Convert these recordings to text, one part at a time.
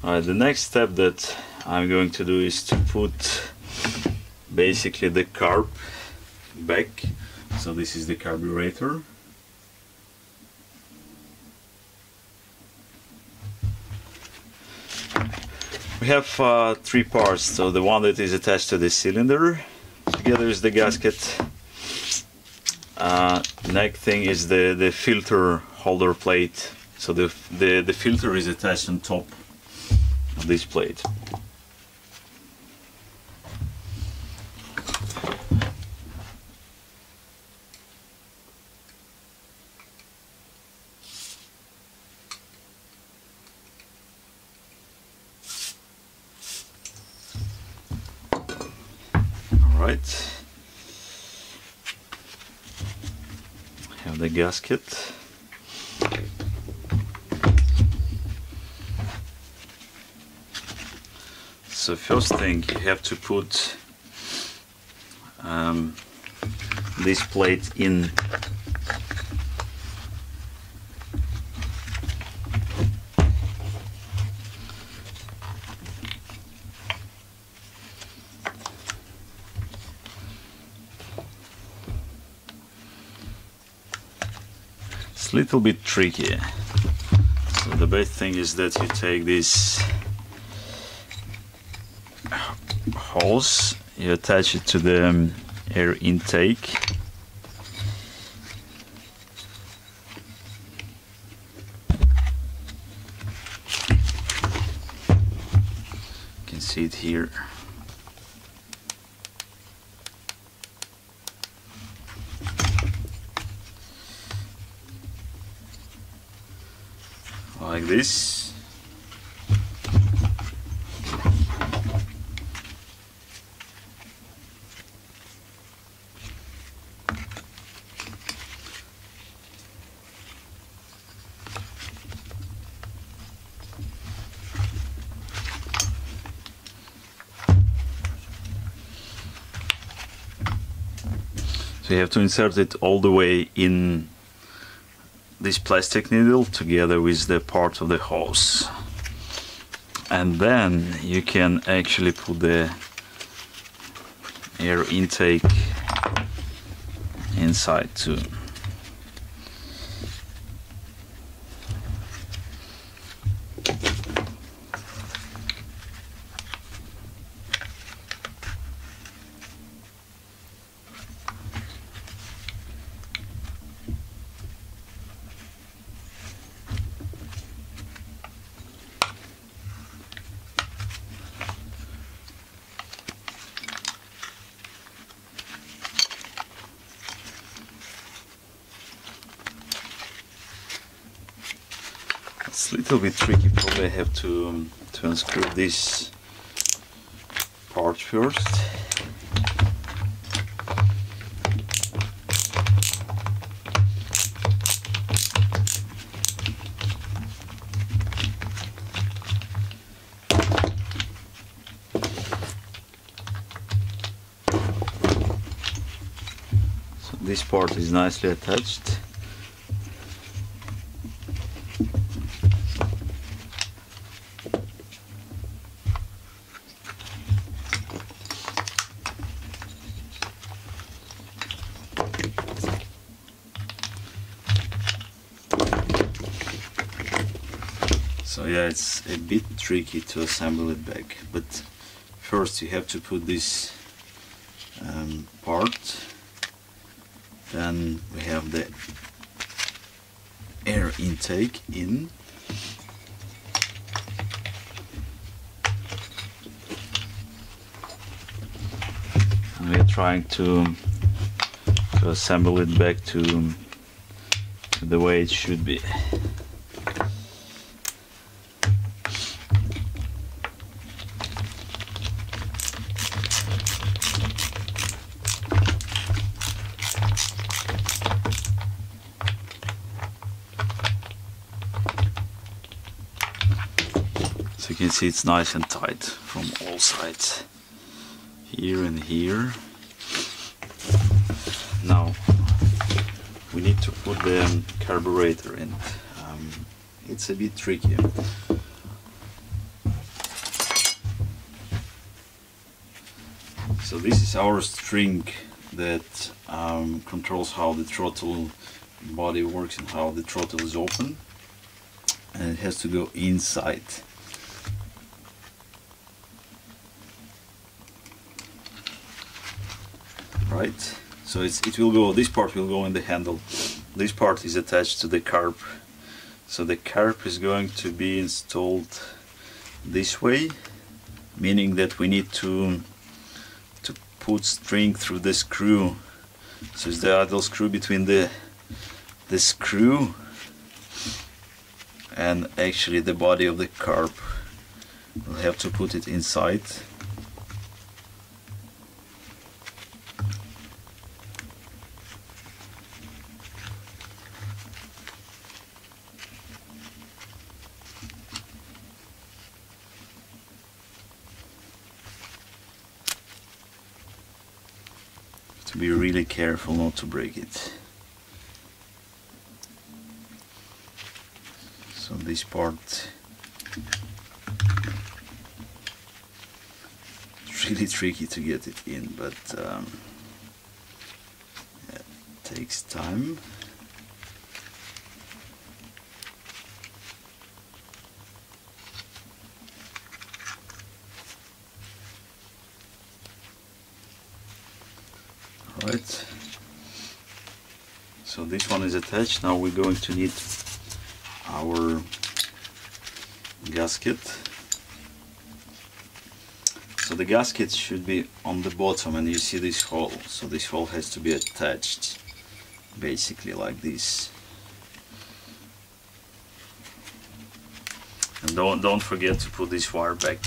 The next step that I'm going to do is to put basically the carb back. So this is the carburator. We have three parts. So the one that is attached to the cylinder, together is the gasket. Next thing is the filter holder plate. So the filter is attached on top of this plate. Alright. Have the gasket. So first thing, you have to put this plate in. It's a little bit tricky. So the best thing is that you take this hose, you attach it to the air intake. You can see it here. Like this. So you have to insert it all the way in this plastic needle together with the part of the hose, and then you can actually put the air intake inside too. It's a little bit tricky, probably I have to unscrew this part first. So this part is nicely attached. So yeah, it's a bit tricky to assemble it back, but first you have to put this part, then we have the air intake in, and we are trying to assemble it back to the way it should be. So you can see it's nice and tight from all sides, here and here. Now we need to put the carburetor in. It's a bit tricky. So this is our string that controls how the throttle body works and how the throttle is open, and it has to go inside. Right, so it will go, this part will go in the handle, this part is attached to the carb, so the carb is going to be installed this way, meaning that we need to put string through the screw. So it's the idle screw between the screw and actually the body of the carb. We'll have to put it inside. To be really careful not to break it. So this part, it's really tricky to get it in, but it takes time. Right, so this one is attached. Now we're going to need our gasket. So the gasket should be on the bottom, and you see this hole, so this hole has to be attached basically like this. And don't forget to put this wire back.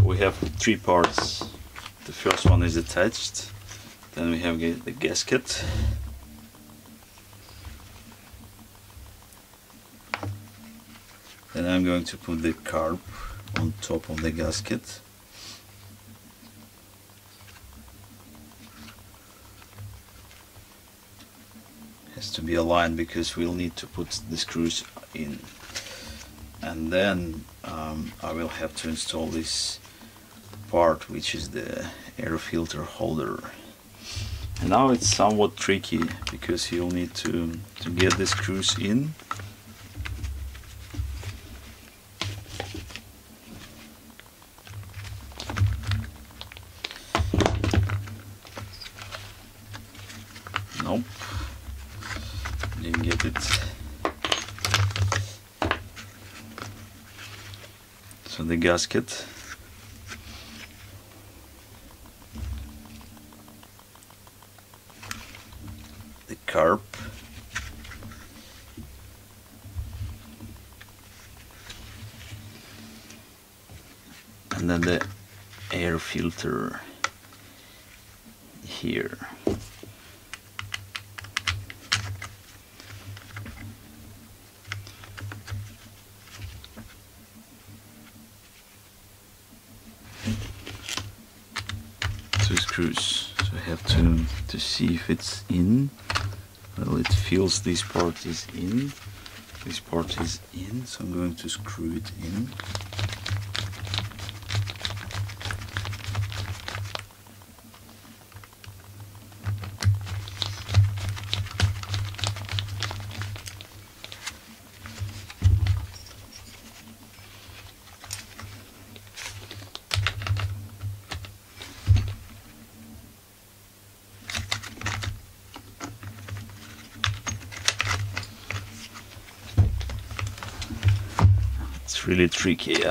We have three parts. The first one is attached, then we have the gasket, then I'm going to put the carb on top of the gasket, has to be aligned because we'll need to put the screws in, and then I will have to install this part, which is the air filter holder. And now it's somewhat tricky because you'll need to get the screws in. Nope, didn't get it. So the gasket, the carb, and then the air filter here. Two screws, so I have to see if it's in. Well, it feels this part is in, this part is in, so I'm going to screw it in. Really tricky.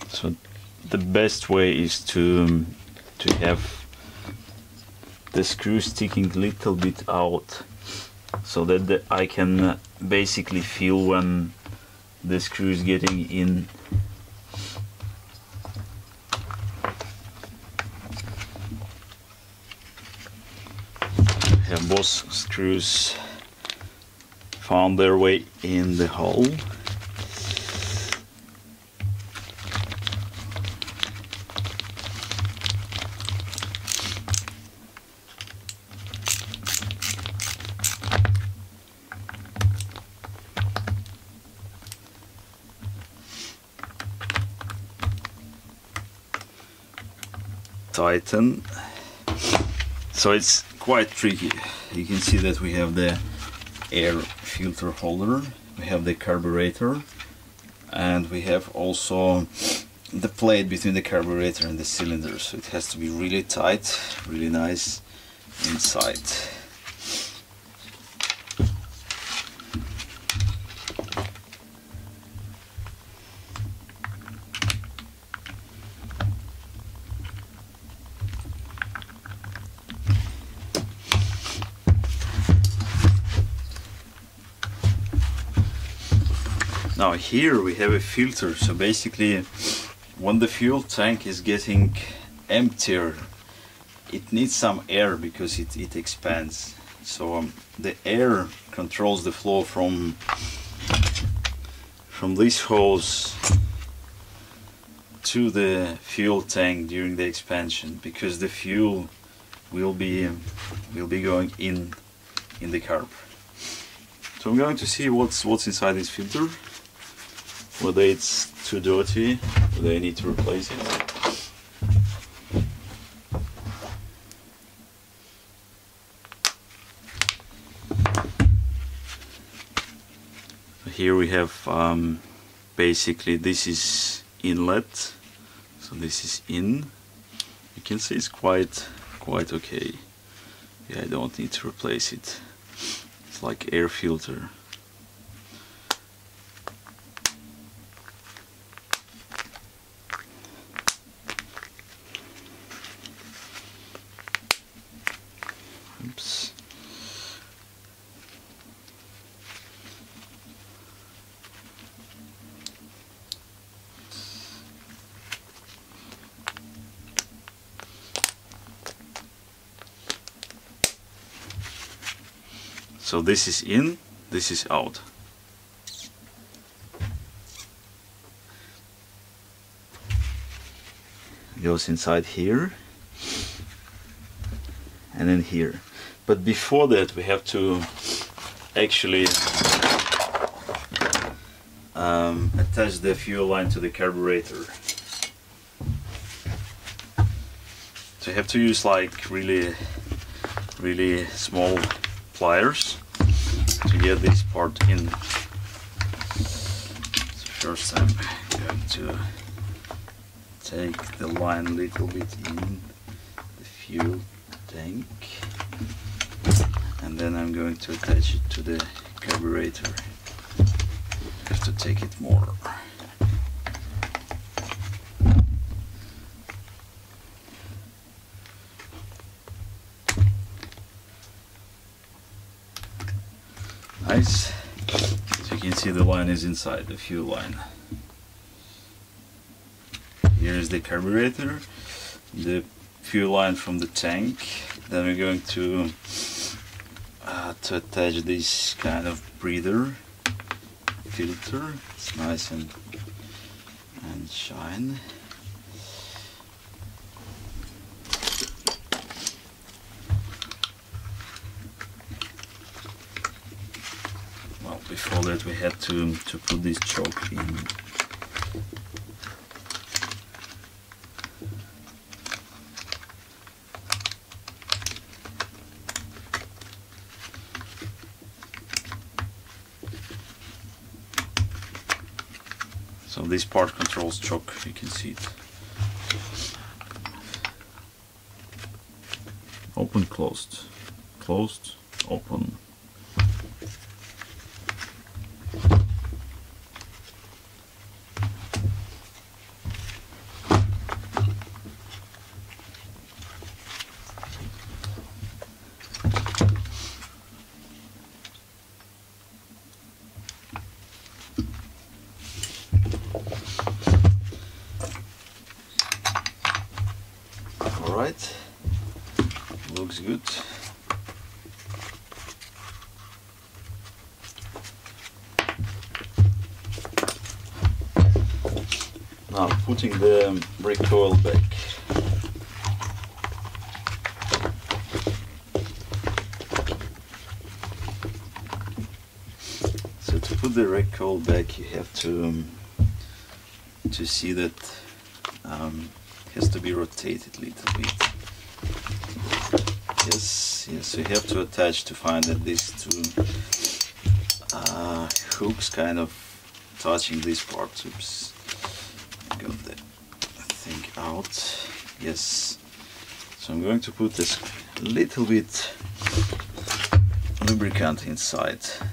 So the best way is to have the screw sticking a little bit out, so that I can basically feel when the screw is getting in. Have both screws found their way in the hole. Tighten. So it's quite tricky. You can see that we have the air filter holder, we have the carburetor, and we have also the plate between the carburetor and the cylinder, so it has to be really tight, really nice inside. Now here we have a filter, so basically when the fuel tank is getting emptier, it needs some air because it expands. So the air controls the flow from this hose to the fuel tank during the expansion, because the fuel will be going in the carb. So I'm going to see what's inside this filter, whether it's too dirty, whether I need to replace it. Here we have basically this is inlet, so this is in. You can see it's quite okay. Yeah, I don't need to replace it. It's like air filter. Oops. So this is in, this is out. Goes inside here and then here. But before that we have to actually attach the fuel line to the carburetor. So you have to use like really small pliers to get this part in. So first I'm going to take the line a little bit in the fuel tank, and then I'm going to attach it to the carburetor. I have to take it more. Nice. So you can see the line is inside, the fuel line. Here is the carburetor, the fuel line from the tank. Then we're going to attach this kind of breather filter. It's nice and shine. Well, before that we had to put this choke in. So this part controls choke, you can see it. Open, closed, closed, open. Alright, looks good. Now putting the recoil back. So to put the recoil back, you have to see that it has to be rotated a little bit. Yes, you have to attach to find that these two hooks kind of touching this part. Oops, got the thing out. Yes, so I'm going to put this little bit lubricant inside to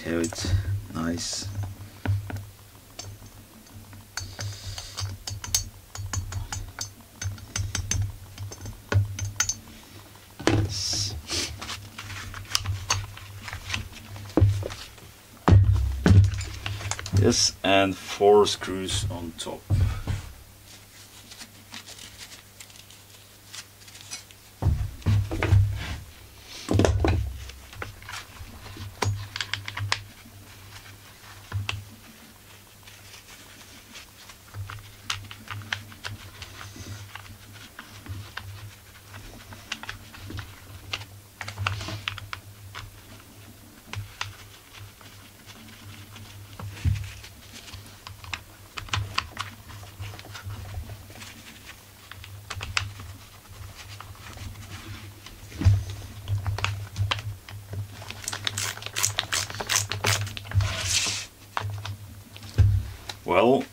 have it nice. Yes, and 4 screws on top. Well,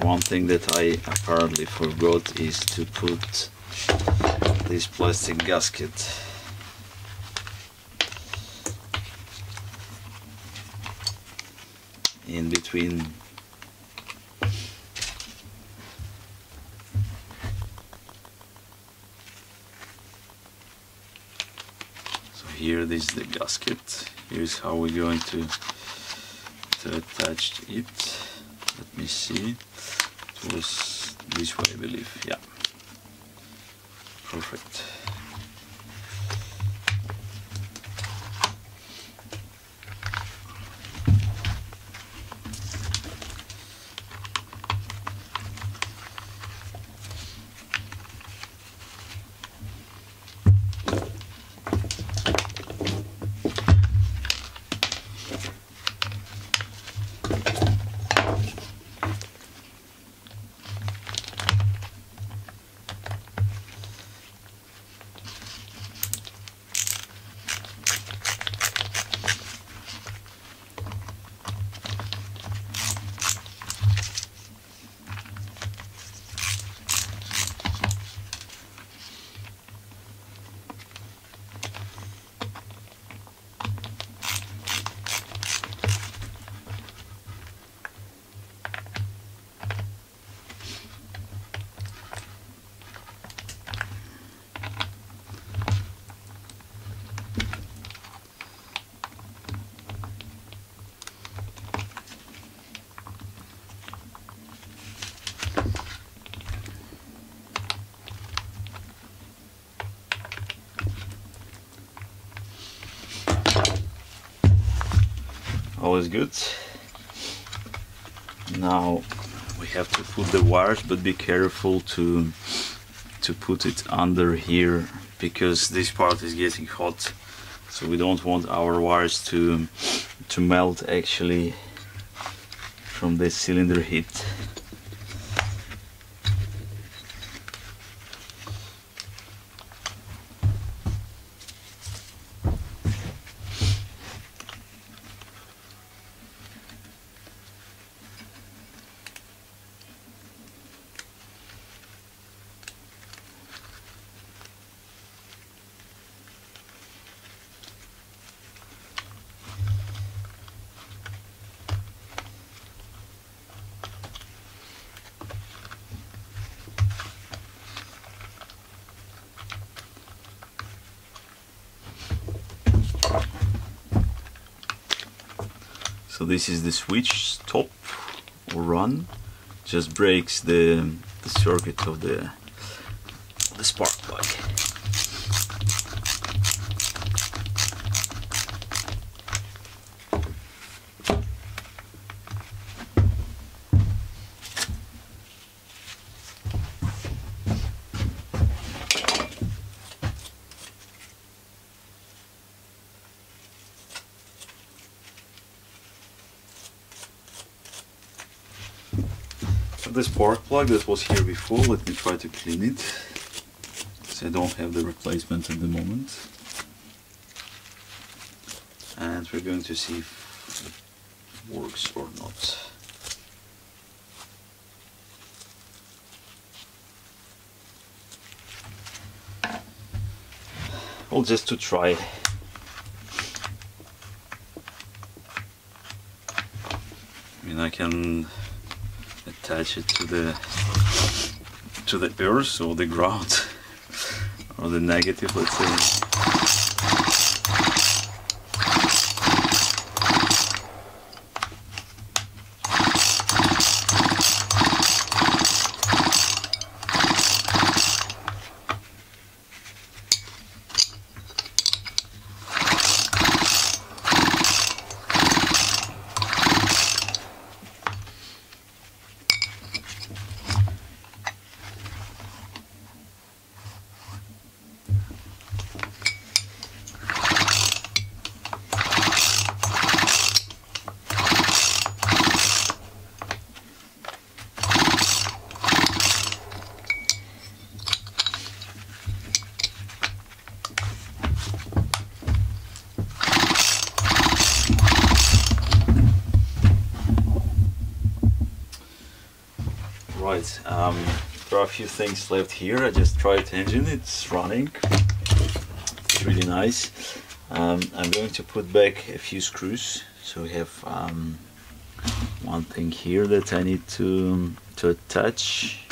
one thing that I apparently forgot is to put this plastic gasket in between. So here this is the gasket. Here's how we're going to attach it. Let me see. It was this way, I believe. Yeah. Perfect. All is good. Now we have to put the wires, but be careful to put it under here, because this part is getting hot, so we don't want our wires to melt actually from the cylinder heat. So this is the switch, stop or run, just breaks the circuit of the spark plug. the spark plug that was here before. Let me try to clean it, because I don't have the replacement at the moment. And we're going to see if it works or not. Well, just to try. I mean, I can attach it to the earth or the ground or the negative, let's say. Right, there are a few things left here. I just tried the engine, it's running, it's really nice. I'm going to put back a few screws. So we have one thing here that I need to attach.